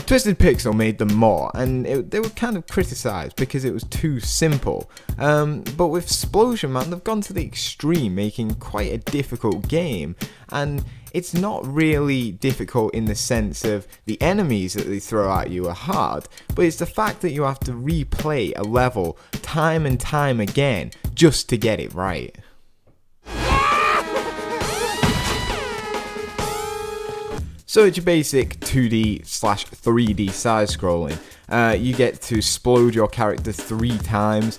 Twisted Pixel made them more, and they were kind of criticised because it was too simple. But with Splosion, man, they've gone to the extreme, making quite a difficult game. And it's not really difficult in the sense of the enemies that they throw at you are hard, but it's the fact that you have to replay a level time and time again just to get it right. So it's your basic 2D/3D side scrolling. You get to explode your character 3 times,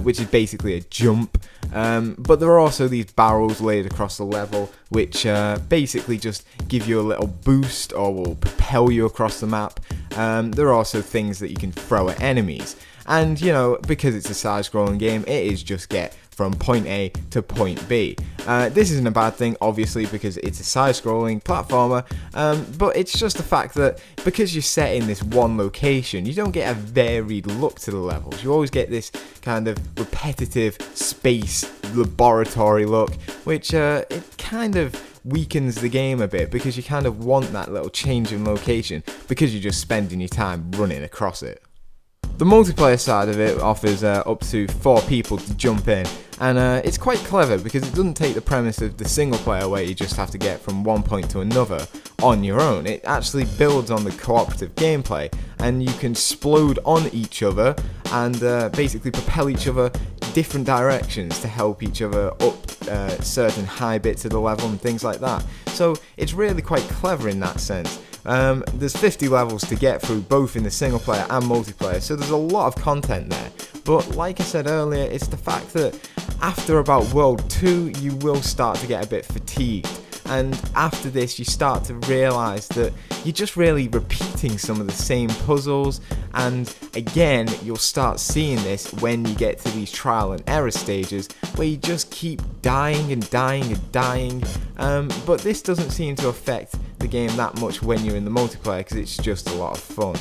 which is basically a jump. But there are also these barrels laid across the level, which basically just give you a little boost or will propel you across the map. There are also things that you can throw at enemies. And, you know, because it's a side-scrolling game, it is just get from point A to point B. This isn't a bad thing, obviously, because it's a side-scrolling platformer, but it's just the fact that because you're set in this one location, you don't get a varied look to the levels. You always get this kind of repetitive space laboratory look, which it kind of weakens the game a bit, because you kind of want that little change in location because you're just spending your time running across it. The multiplayer side of it offers up to 4 people to jump in, and it's quite clever because it doesn't take the premise of the single player where you just have to get from one point to another on your own. It actually builds on the cooperative gameplay, and you can explode on each other and basically propel each other different directions to help each other up certain high bits of the level and things like that. So it's really quite clever in that sense. There's 50 levels to get through, both in the single player and multiplayer, so there's a lot of content there. But like I said earlier, it's the fact that after about World 2 you will start to get a bit fatigued, and after this you start to realise that you're just really repeating some of the same puzzles, and again you'll start seeing this when you get to these trial and error stages where you just keep dying and dying and dying, but this doesn't seem to affect the game that much when you're in the multiplayer because it's just a lot of fun.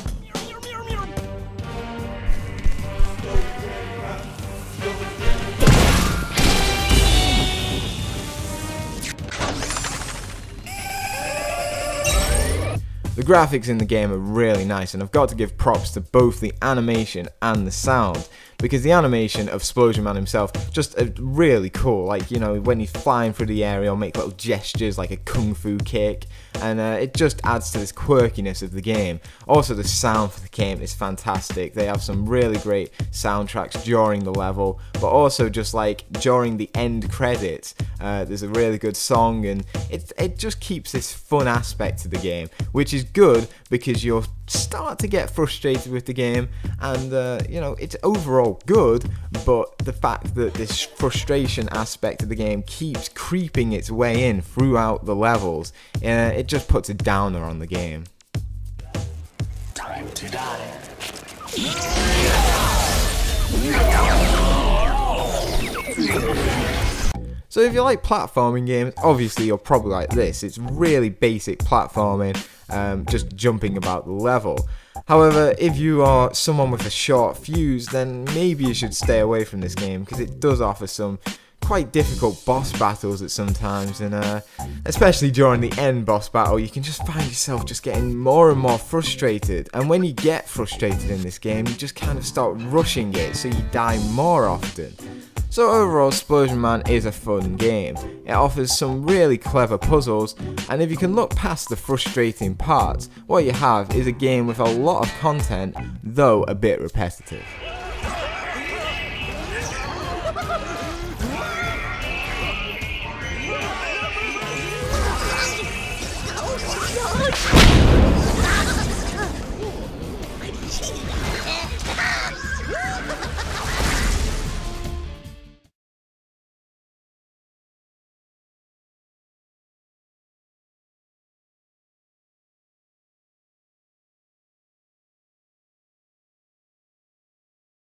The graphics in the game are really nice, and I've got to give props to both the animation and the sound, because the animation of Splosion Man himself just really cool. Like, you know, when he's flying through the air, he'll make little gestures like a kung fu kick, and it just adds to this quirkiness of the game. Also, the sound for the game is fantastic. They have some really great soundtracks during the level, but also just like during the end credits, there's a really good song, and it just keeps this fun aspect to the game, which is good because you'll start to get frustrated with the game, and you know, it's overall good, but the fact that this frustration aspect of the game keeps creeping its way in throughout the levels, it just puts a downer on the game. Time to die. So if you like platforming games, obviously you'll probably like this. It's really basic platforming, just jumping about the level. However, if you are someone with a short fuse, then maybe you should stay away from this game, because it does offer some quite difficult boss battles at some times, and especially during the end boss battle, you can just find yourself just getting more and more frustrated, and when you get frustrated in this game, you just kind of start rushing it, so you die more often. So overall, Splosion Man is a fun game. It offers some really clever puzzles, and if you can look past the frustrating parts, what you have is a game with a lot of content, though a bit repetitive.